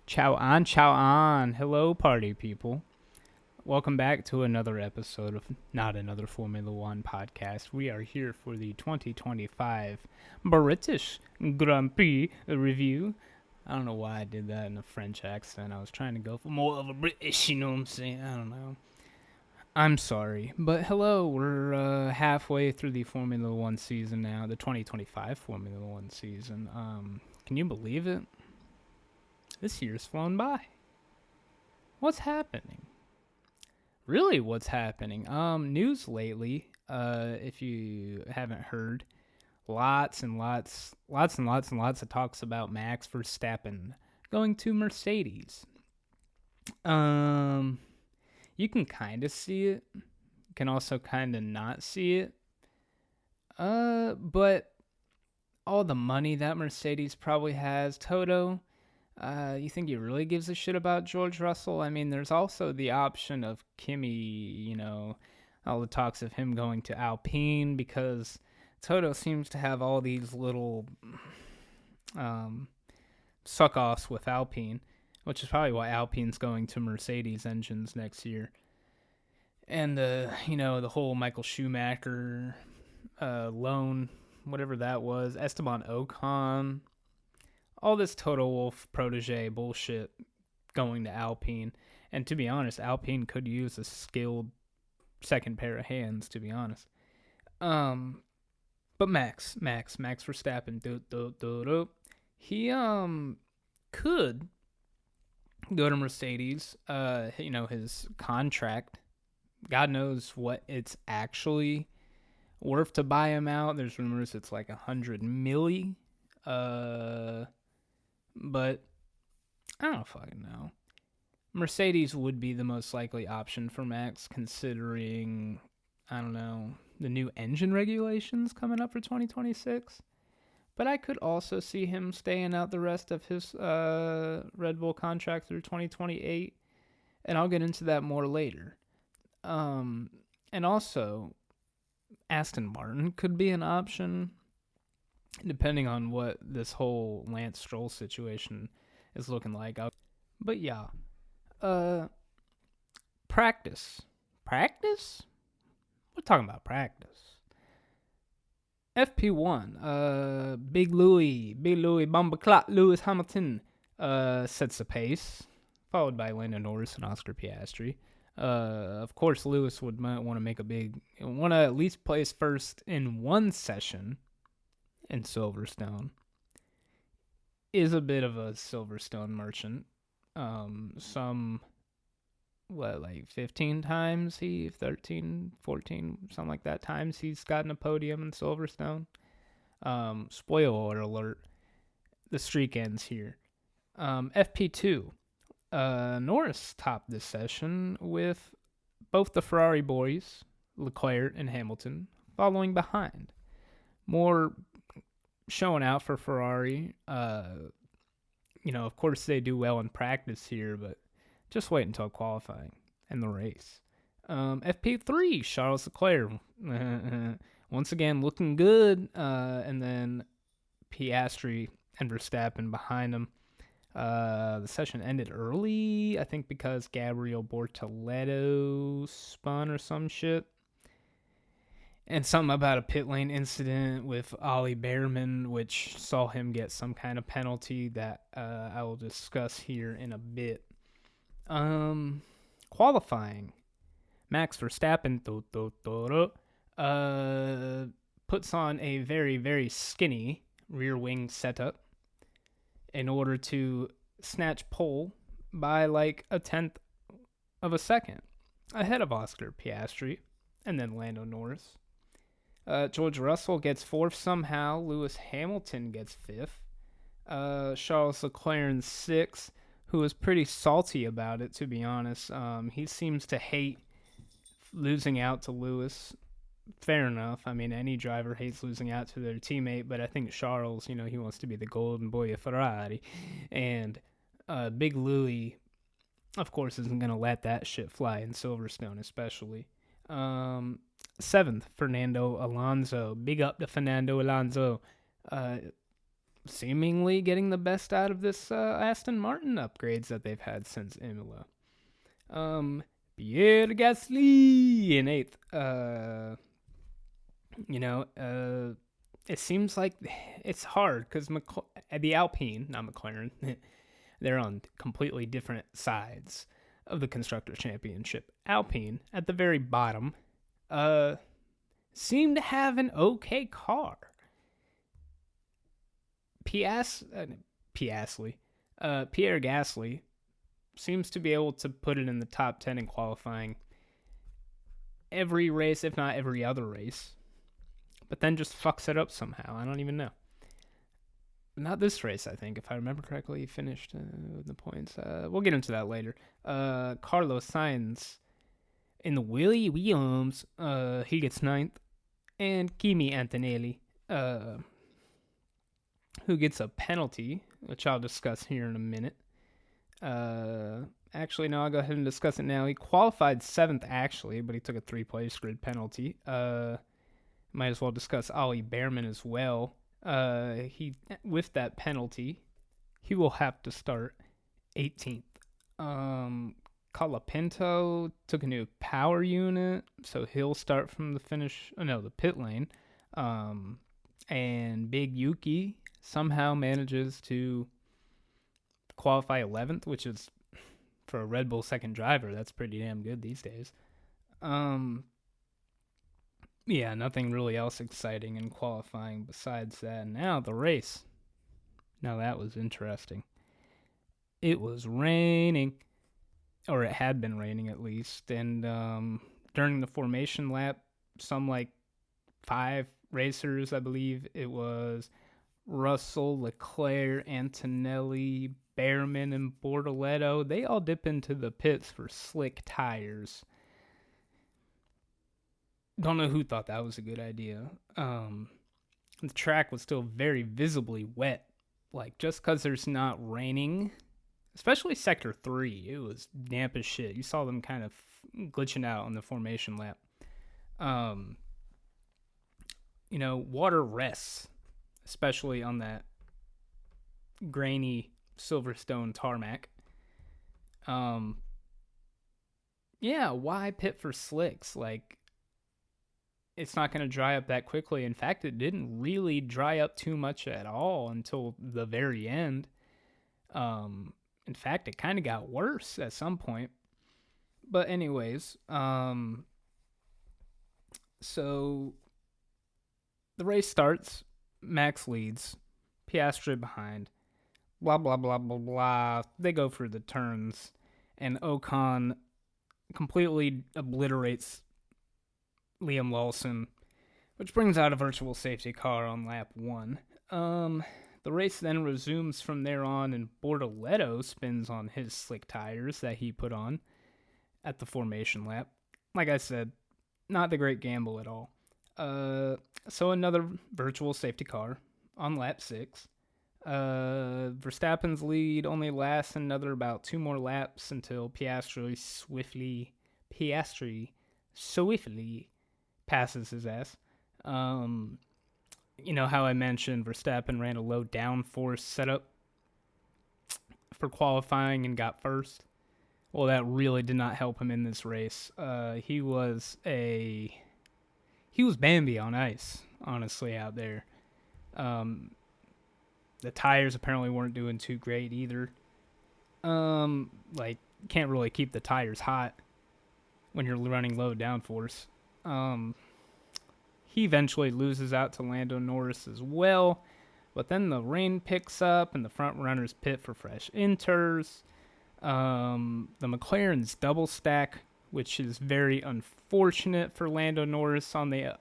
Ciao on. Hello, party people. Welcome back to another episode of Not Another Formula One podcast. We are here for the 2025 British Grand Prix review. I don't know why I did that in a French accent. I was trying to go for more of a British, you know what I'm saying? I don't know. I'm sorry. But hello, we're halfway through the Formula One season now, the 2025 Formula One season. Can you believe it? This year's flown by. What's happening? Really, what's happening? News lately. If you haven't heard, lots of talks about Max Verstappen going to Mercedes. You can kind of see it. You can also kind of not see it. But all the money that Mercedes probably has, Toto. You think he really gives a shit about George Russell? I mean, there's also the option of Kimi, all the talks of him going to Alpine because Toto seems to have all these little suck-offs with Alpine, which is probably why Alpine's going to Mercedes engines next year. And, the whole Michael Schumacher loan, whatever that was, Esteban Ocon, all this Toto Wolff protege bullshit going to Alpine. And to be honest, Alpine could use a skilled second pair of hands, to be honest. But Max Verstappen, he could go to Mercedes. His contract, God knows what it's actually worth to buy him out. There's rumors it's like $100 million. But I don't fucking know. Mercedes would be the most likely option for Max, considering, I don't know, the new engine regulations coming up for 2026. But I could also see him staying out the rest of his Red Bull contract through 2028. And I'll get into that more later. And also, Aston Martin could be an option, depending on what this whole Lance Stroll situation is looking like. But yeah, practice. Practice? We're talking about practice. FP1, Big Louis, Bumbleclot, Lewis Hamilton sets the pace, followed by Lando Norris and Oscar Piastri. Of course, Lewis want to at least place first in one session in Silverstone. Is a bit of a Silverstone merchant. 15 times 13, 14, something like that times he's gotten a podium in Silverstone. Spoiler alert, the streak ends here. FP2, Norris topped this session with both the Ferrari boys, Leclerc and Hamilton, following behind. More showing out for Ferrari. Of course they do well in practice here, but just wait until qualifying and the race. FP3, Charles Leclerc, once again looking good, and then Piastri and Verstappen behind him. The session ended early, I think because Gabriel Bortoleto spun or some shit. And something about a pit lane incident with Ollie Behrman, which saw him get some kind of penalty that I will discuss here in a bit. Qualifying. Max Verstappen puts on a very, very skinny rear wing setup in order to snatch pole by like a tenth of a second ahead of Oscar Piastri and then Lando Norris. George Russell gets fourth somehow. Lewis Hamilton gets fifth. Charles Leclerc sixth, who is pretty salty about it, to be honest. He seems to hate losing out to Lewis. Fair enough. I mean, any driver hates losing out to their teammate, but I think Charles, he wants to be the golden boy of Ferrari. And Big Louis, of course, isn't going to let that shit fly in Silverstone, especially. Seventh, Fernando Alonso. Big up to Fernando Alonso. seemingly getting the best out of this Aston Martin upgrades that they've had since Imola. Pierre Gasly in eighth. It seems like it's hard because the Alpine, not McLaren, they're on completely different sides of the Constructors' Championship. Alpine, at the very bottom, seem to have an okay car. Pierre Gasly seems to be able to put it in the top 10 in qualifying every race, if not every other race, but then just fucks it up somehow. I don't even know. Not this race, I think. If I remember correctly, he finished the points. We'll get into that later. Carlos Sainz in the Williams, he gets ninth. And Kimi Antonelli, who gets a penalty, which I'll discuss here in a minute. Actually, no, I'll go ahead and discuss it now. He qualified 7th, actually, but he took a 3-place grid penalty. Might as well discuss Ollie Behrman as well. With that penalty, he will have to start 18th. Colapinto took a new power unit, so he'll start from the pit lane. And Big Yuki somehow manages to qualify 11th, which is, for a Red Bull second driver, that's pretty damn good these days. Yeah, nothing really else exciting in qualifying besides that. Now the race. Now that was interesting. It was raining, or it had been raining at least, and during the formation lap, some 5 racers, I believe it was Russell, Leclerc, Antonelli, Behrman, and Bortoleto, they all dip into the pits for slick tires. Don't know who thought that was a good idea. The track was still very visibly wet. Just because there's not raining, especially Sector 3, it was damp as shit. You saw them kind of glitching out on the formation lap. Water rests, especially on that grainy Silverstone tarmac. Why pit for slicks? It's not going to dry up that quickly. In fact, it didn't really dry up too much at all until the very end. In fact, it kind of got worse at some point. But anyways, so the race starts. Max leads. Piastri behind. Blah, blah, blah, blah, blah. They go for the turns. And Ocon completely obliterates Liam Lawson, which brings out a virtual safety car on lap 1. The race then resumes from there on, and Bortoleto spins on his slick tires that he put on at the formation lap. Like I said, not the great gamble at all. So another virtual safety car on lap 6. Verstappen's lead only lasts another about 2 more laps until Piastri swiftly passes his ass. You know how I mentioned Verstappen ran a low downforce setup for qualifying and got first? Well, that really did not help him in this race. He was Bambi on ice, honestly, out there. The tires apparently weren't doing too great either. Can't really keep the tires hot when you're running low downforce. He eventually loses out to Lando Norris as well, but then the rain picks up and the front runners pit for fresh inters. The McLaren's double stack, which is very unfortunate for Lando Norris on the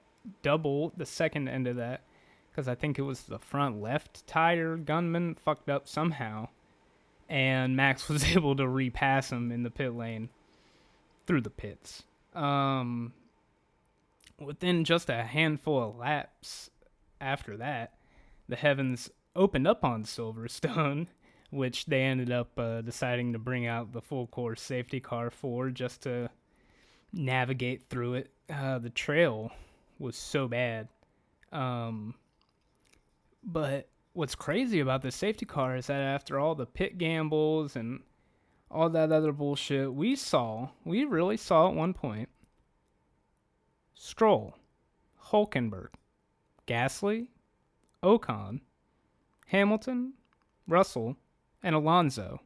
second end of that, because I think it was the front left tire gunman fucked up somehow, and Max was able to repass him in the pit lane through the pits. Within just a handful of laps after that, the heavens opened up on Silverstone, which they ended up deciding to bring out the full course safety car for just to navigate through it. The trail was so bad. But what's crazy about this safety car is that after all the pit gambles and all that other bullshit, we really saw at one point Stroll, Hulkenberg, Gasly, Ocon, Hamilton, Russell, and Alonso,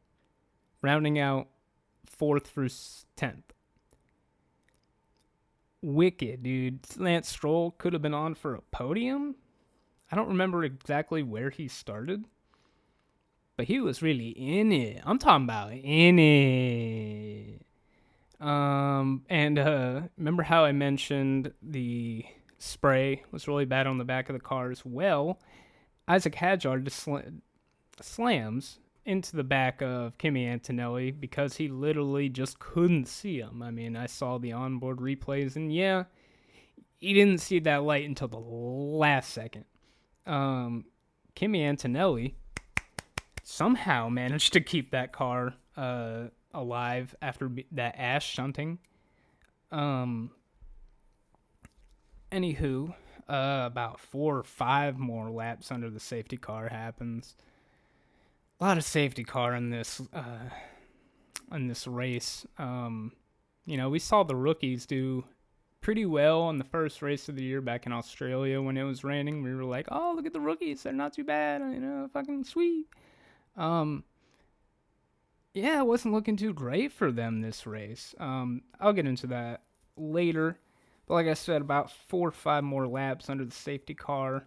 rounding out 4th through 10th. Wicked, dude. Lance Stroll could have been on for a podium. I don't remember exactly where he started, but he was really in it. I'm talking about in it. Remember how I mentioned the spray was really bad on the back of the cars? Well, Isaac Hadjar just slams into the back of Kimi Antonelli because he literally just couldn't see him. I mean, I saw the onboard replays, and yeah, he didn't see that light until the last second. Kimi Antonelli somehow managed to keep that car alive after that ash shunting. Anywho, about 4 or 5 more laps under the safety car happens. A lot of safety car in this race. We saw the rookies do pretty well in the first race of the year back in Australia when it was raining. We were like, oh, look at the rookies. They're not too bad. Fucking sweet. It wasn't looking too great for them this race. I'll get into that later. But like I said, about 4 or 5 more laps under the safety car.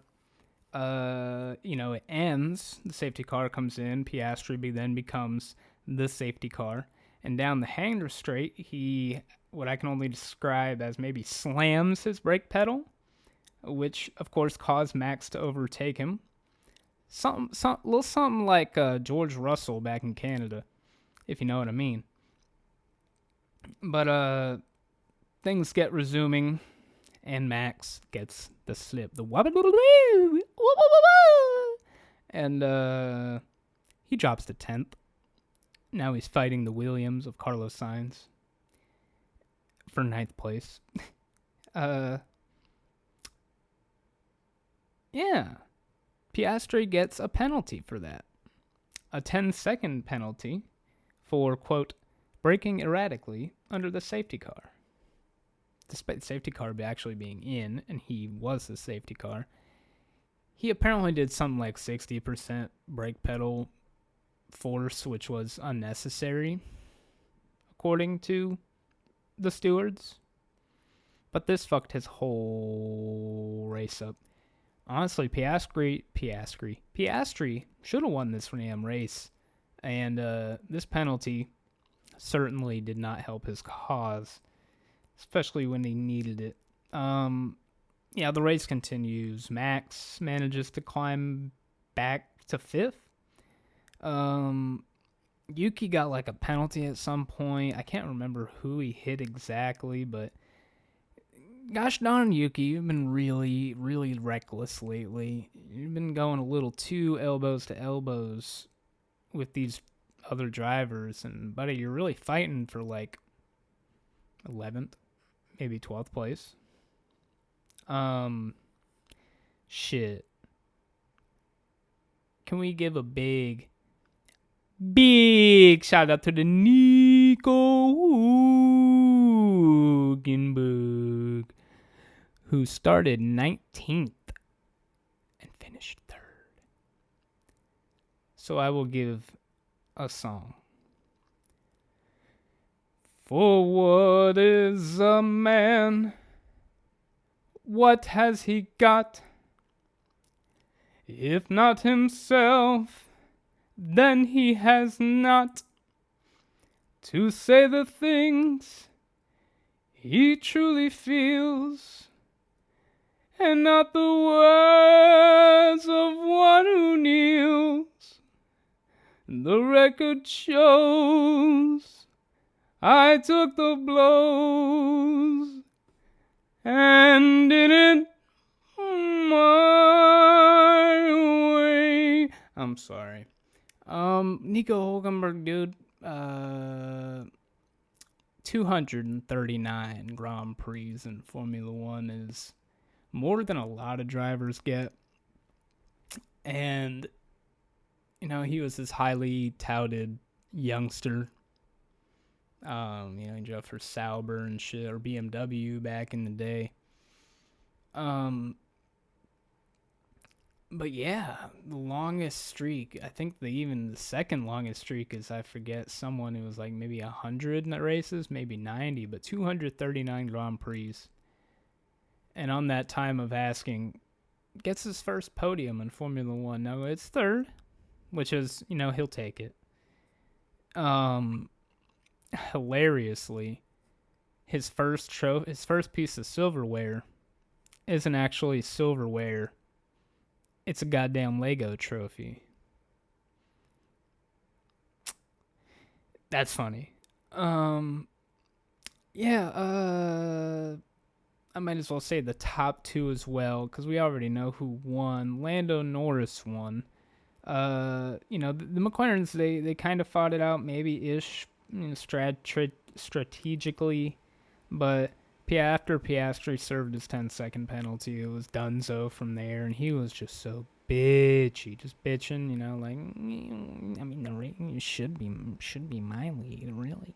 It ends. The safety car comes in. Piastri then becomes the safety car. And down the hanger straight, he, what I can only describe as maybe slams his brake pedal, which, of course, caused Max to overtake him. Something like George Russell back in Canada, if you know what I mean. But things get resuming, and Max gets the slip. And he drops to 10th. Now he's fighting the Williams of Carlos Sainz for 9th place. Piastri gets a penalty for that. A 10-second penalty for, quote, braking erratically under the safety car. Despite the safety car actually being in, and he was the safety car, he apparently did something like 60% brake pedal force, which was unnecessary, according to the stewards. But this fucked his whole race up. Honestly, Piastri should have won this damn race, and this penalty certainly did not help his cause, especially when he needed it. The race continues. Max manages to climb back to 5th. Yuki got like a penalty at some point. I can't remember who he hit exactly, but gosh darn, Yuki, you've been really, really reckless lately. You've been going a little too elbows to elbows with these other drivers, and buddy, you're really fighting for like 11th, maybe 12th place. Shit. Can we give a big shout out to the Nico Hülkenberg, who started 19th and finished 3rd. So I will give a song. For what is a man? What has he got? If not himself, then he has not to say the things he truly feels, and not the words of one who kneels. The record shows I took the blows and did it my way. I'm sorry. Nico Hülkenberg, dude, 239 Grand Prix in Formula One is more than a lot of drivers get. And, he was this highly touted youngster. He drove for Sauber and shit, or BMW back in the day. But yeah, the longest streak. I think even the second longest streak is, I forget, someone who was like maybe 100 races, maybe 90, but 239 Grand Prix. And on that time of asking, gets his first podium in Formula One. No, it's third, which is, he'll take it. Hilariously, his first piece of silverware isn't actually silverware. It's a goddamn Lego trophy. That's funny. Yeah, I might as well say the top two as well, because we already know who won. Lando Norris won. The McLarens, they kind of fought it out, maybe-ish, strategically, but after Piastri served his 10-second penalty, it was donezo from there, and he was just so bitchy, just bitching, the rating should be my lead, really.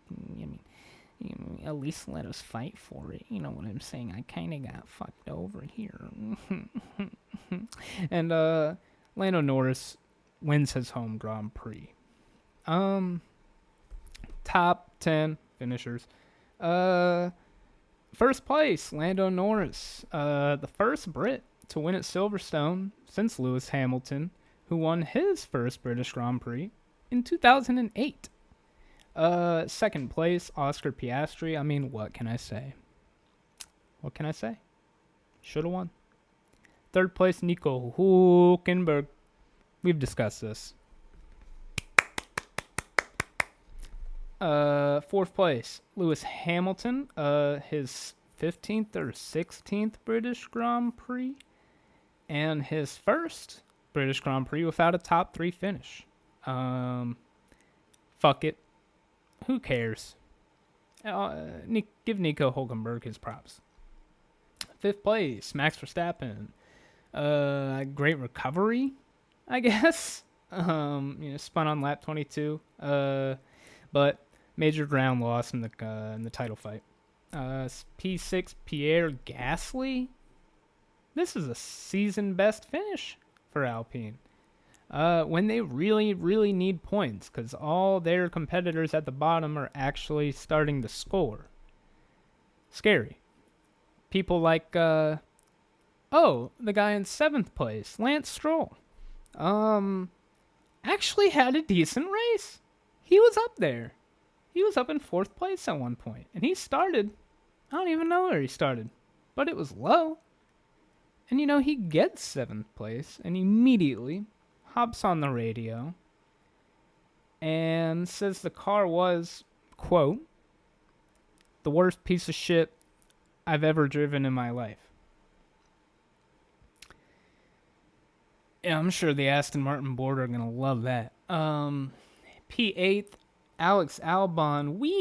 At least let us fight for it. You know what I'm saying? I kind of got fucked over here. And Lando Norris wins his home Grand Prix. Top 10 finishers. First place, Lando Norris. The first Brit to win at Silverstone since Lewis Hamilton, who won his first British Grand Prix in 2008. Second place, Oscar Piastri. I mean, what can I say? Should have won. Third place, Nico Hülkenberg. We've discussed this. Fourth place, Lewis Hamilton. His 15th or 16th British Grand Prix. And his first British Grand Prix without a top 3 finish. Fuck it. Who cares? Give Nico Hülkenberg his props. Fifth place, Max Verstappen. Great recovery, I guess. Spun on lap 22. But major ground loss in the title fight. P6, Pierre Gasly. This is a season best finish for Alpine. When they really, really need points, because all their competitors at the bottom are actually starting to score. Scary. People like, the guy in 7th place, Lance Stroll. Actually had a decent race. He was up there. He was up in 4th place at one point, and he started, I don't even know where he started, but it was low. And he gets 7th place, and immediately hops on the radio and says the car was, quote, the worst piece of shit I've ever driven in my life. Yeah, I'm sure the Aston Martin board are going to love that. P8, Alex Albon Williams.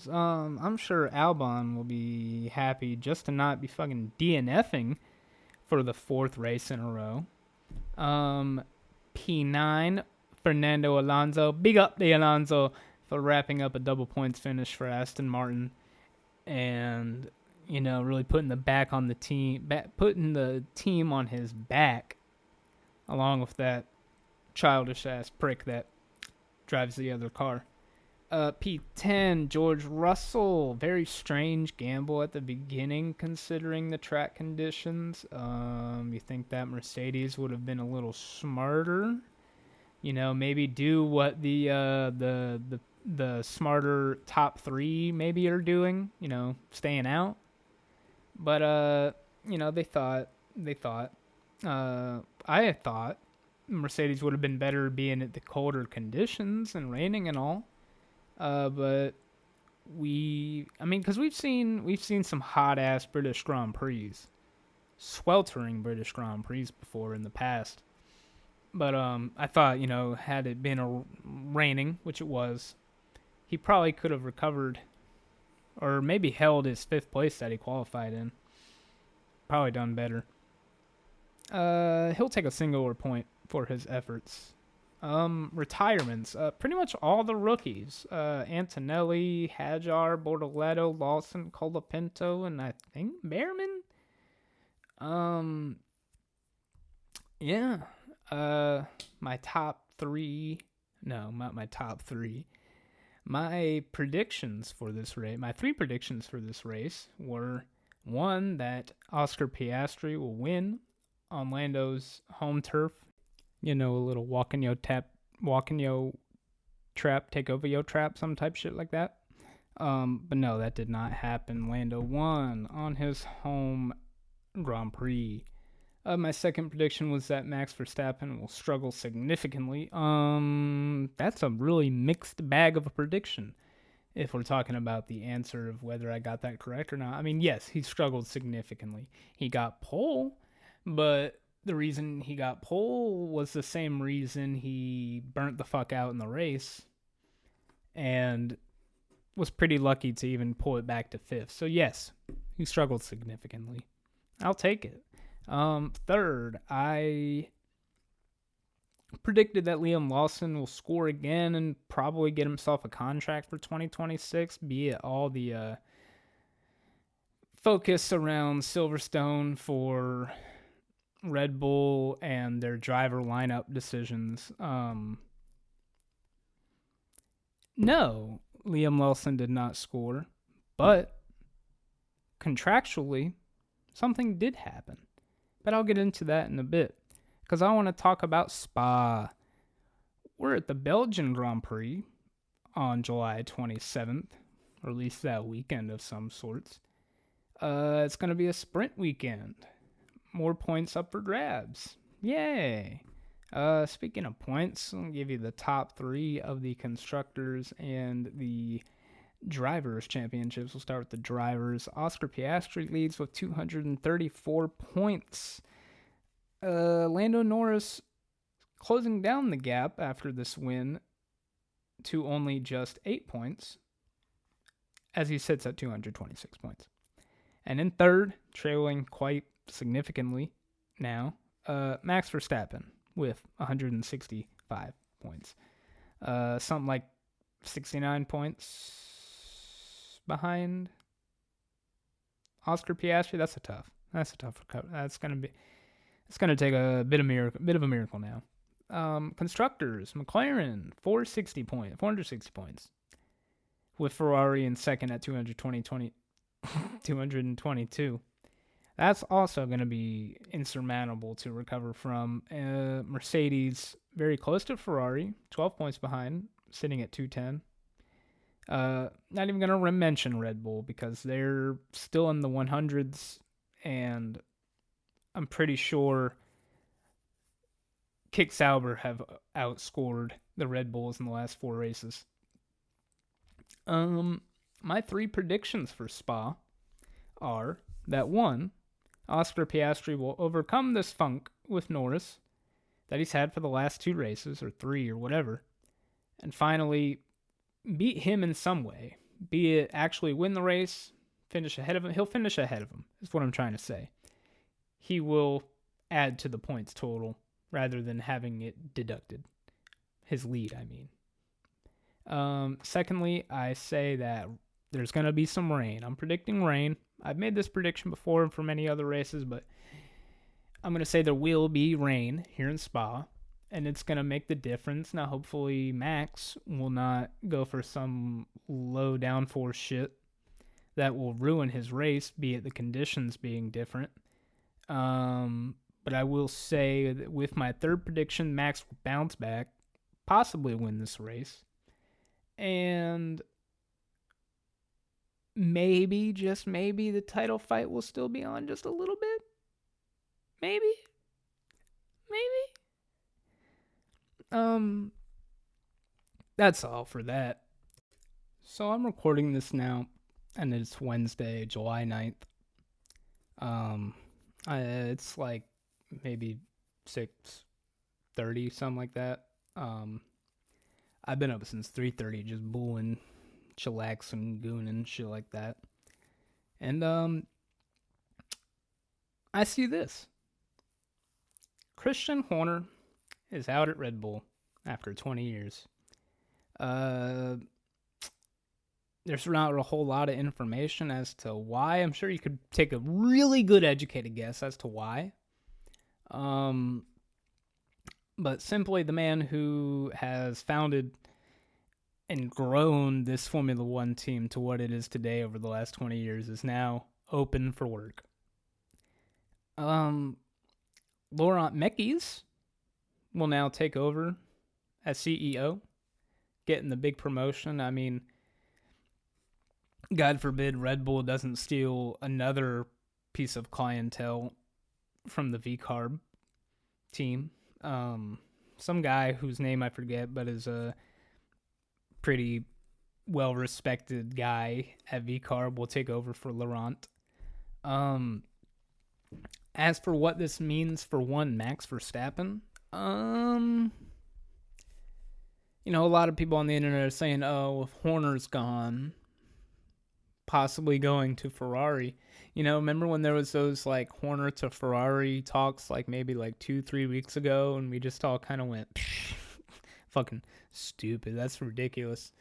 I'm sure Albon will be happy just to not be fucking DNFing for the 4th race in a row. P9, Fernando Alonso. Big up the Alonso for wrapping up a double points finish for Aston Martin. And, really putting the team on his back, along with that childish ass prick that drives the other car. P10, George Russell. Very strange gamble at the beginning considering the track conditions. You think that Mercedes would have been a little smarter? Maybe do what the smarter top 3 maybe are doing, staying out. But I thought Mercedes would have been better being at the colder conditions and raining and all. But because we've seen some hot ass British Grand Prix, sweltering British Grand Prix before in the past. But I thought, had it been raining, which it was, he probably could have recovered, or maybe held his 5th place that he qualified in. Probably done better. He'll take a singular point for his efforts. Retirements. Pretty much all the rookies. Antonelli, Hajar, Bortoletto, Lawson, Colapinto, and I think Behrman. Yeah. My top three. No, not my top three. My predictions for this race, my three predictions for this race were one, that Oscar Piastri will win on Lando's home turf. You know, a little walking yo trap, take over yo trap, some type shit like that. But no, that did not happen. Lando won on his home Grand Prix. My second prediction was that Max Verstappen will struggle significantly. That's a really mixed bag of a prediction if we're talking about the answer of whether I got that correct or not. I mean, yes, he struggled significantly. He got pole, but the reason he got pole was the same reason he burnt the fuck out in the race and was pretty lucky to even pull it back to fifth. So, yes, he struggled significantly. I'll take it. Third, I predicted that Liam Lawson will score again and probably get himself a contract for 2026, be it all the focus around Silverstone for Red Bull and their driver lineup decisions. No, Liam Lawson did not score, but contractually, something did happen. But I'll get into that in a bit, because I want to talk about Spa. We're at the Belgian Grand Prix on July 27th, or at least that weekend of some sorts. It's going to be a sprint weekend. More points up for grabs. Yay! Speaking of points, I'll give you the top three of the constructors and the drivers' championships. We'll start with the drivers. Oscar Piastri leads with 234 points. Lando Norris closing down the gap after this win to only just 8 points, as he sits at 226 points. And in third, trailing quite significantly now, Max Verstappen with 165 points. Something like 69 points behind Oscar Piastri. That's a tough recovery. It's gonna take a bit of a miracle now. Constructors, McLaren 460 points, with Ferrari in second at 222. That's also going to be insurmountable to recover from. Mercedes very close to Ferrari, 12 points behind, sitting at 210. Not even going to mention Red Bull because they're still in the 100s, and I'm pretty sure Kick Sauber have outscored the Red Bulls in the last 4 races. My 3 predictions for Spa are that 1, Oscar Piastri will overcome this funk with Norris that he's had for the last 2 races, or 3, or whatever, and finally beat him in some way, be it actually win the race, finish ahead of him. He'll finish ahead of him, is what I'm trying to say. He will add to the points total rather than having it deducted. His lead, I mean. Secondly, I say that there's going to be some rain. I'm predicting rain. I've made this prediction before for many other races, but I'm going to say there will be rain here in Spa, and it's going to make the difference. Now, hopefully, Max will not go for some low downforce shit that will ruin his race, be it the conditions being different. But I will say that with my third prediction, Max will bounce back, possibly win this race, and maybe, just maybe, the title fight will still be on just a little bit. Maybe. That's all for that. So I'm recording this now, and it's Wednesday, July 9th. It's like maybe 6:30, something like that. I've been up since 3:30, just booing, chillaxing, gooning, shit like that. And I see this. Christian Horner is out at Red Bull after 20 years. There's not a whole lot of information as to why. I'm sure you could take a really good educated guess as to why. But simply the man who has founded and grown this Formula One team to what it is today over the last 20 years is now open for work. Laurent Mekies will now take over as CEO, getting the big promotion. I mean, God forbid Red Bull doesn't steal another piece of clientele from the V-Carb team. Some guy whose name I forget, but is a pretty well-respected guy at V-Carb will take over for Laurent. As for what this means for one Max Verstappen, a lot of people on the internet are saying, oh, if Horner's gone, possibly going to Ferrari. Remember when there was those like Horner to Ferrari talks maybe 2-3 weeks ago, and we just all kind of went, fucking stupid, that's ridiculous.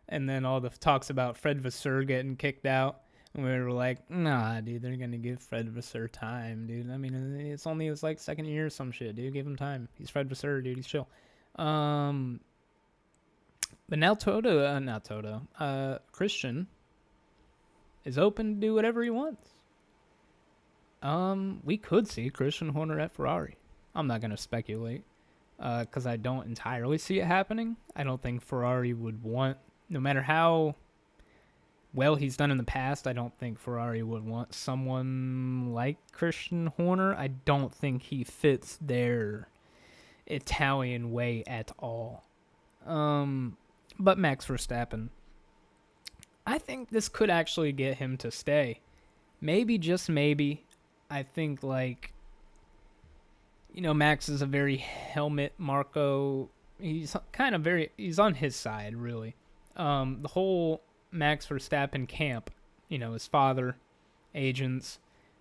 And then all the talks about Fred Vasseur getting kicked out, and we were like, nah, dude, they're gonna give Fred Vasseur time, dude. I mean, it's only his second year or some shit, dude. Give him time. He's Fred Vasseur, dude. He's chill. But now Christian is open to do whatever he wants. We could see Christian Horner at Ferrari. I'm not going to speculate because I don't entirely see it happening. I don't think Ferrari would want, no matter how well he's done in the past, I don't think Ferrari would want someone like Christian Horner. I don't think he fits their Italian way at all. But Max Verstappen, I think this could actually get him to stay. Maybe, just maybe. I think, Max is a very helmet Marco. He's on his side, really. The whole Max Verstappen camp, his father, agents,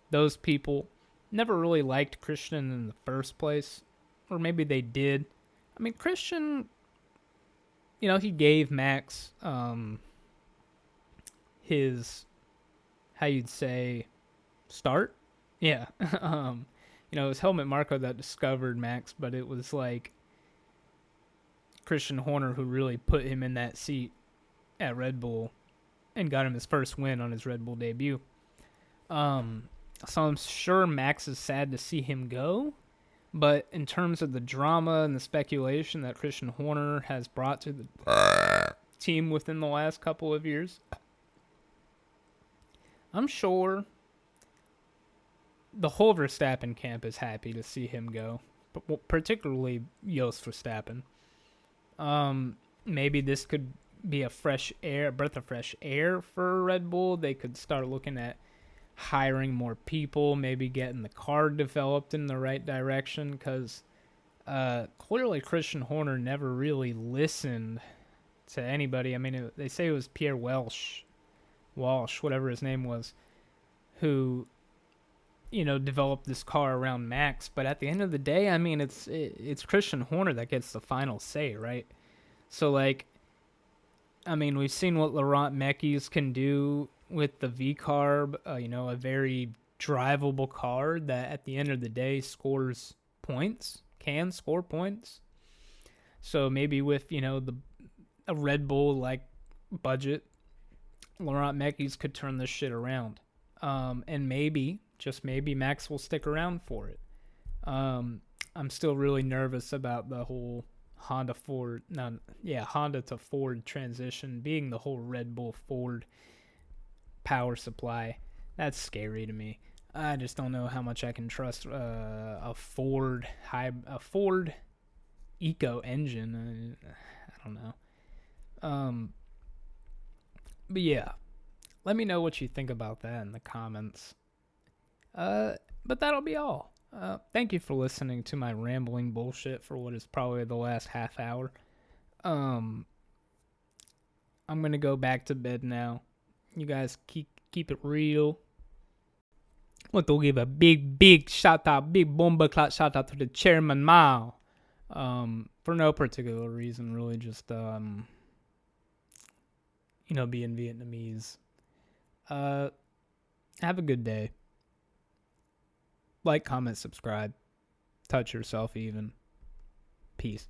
those people never really liked Christian in the first place. Or maybe they did. I mean, Christian, he gave Max his, how you'd say, start. Yeah. It was Helmut Marko that discovered Max, but it was Christian Horner who really put him in that seat at Red Bull and got him his first win on his Red Bull debut. So I'm sure Max is sad to see him go, but in terms of the drama and the speculation that Christian Horner has brought to the team within the last couple of years, I'm sure the whole Verstappen camp is happy to see him go, particularly Jos Verstappen. Maybe this could be a breath of fresh air for Red Bull. They could start looking at hiring more people, maybe getting the car developed in the right direction, because clearly Christian Horner never really listened to anybody. I mean, they say it was Pierre Walsh, whatever his name was, who developed this car around Max. But at the end of the day, I mean, it's Christian Horner that gets the final say, right? So we've seen what Laurent Mekies can do with the V-Carb, a very drivable car that at the end of the day scores points, can score points. So maybe with, a Red Bull budget, Laurent Mekies could turn this shit around. And maybe, just maybe, Max will stick around for it. I'm still really nervous about the whole Honda to Ford transition, being the whole Red Bull Ford power supply. That's scary to me. I just don't know how much I can trust a Ford Eco engine. I don't know. But yeah, let me know what you think about that in the comments. But that'll be all. Thank you for listening to my rambling bullshit for what is probably the last half hour. I'm gonna go back to bed now. You guys keep it real. Want to give a big shout out, big bomba clat shout out to the chairman Mao. For no particular reason, really, just being Vietnamese. Have a good day. Like, comment, subscribe. Touch yourself even. Peace.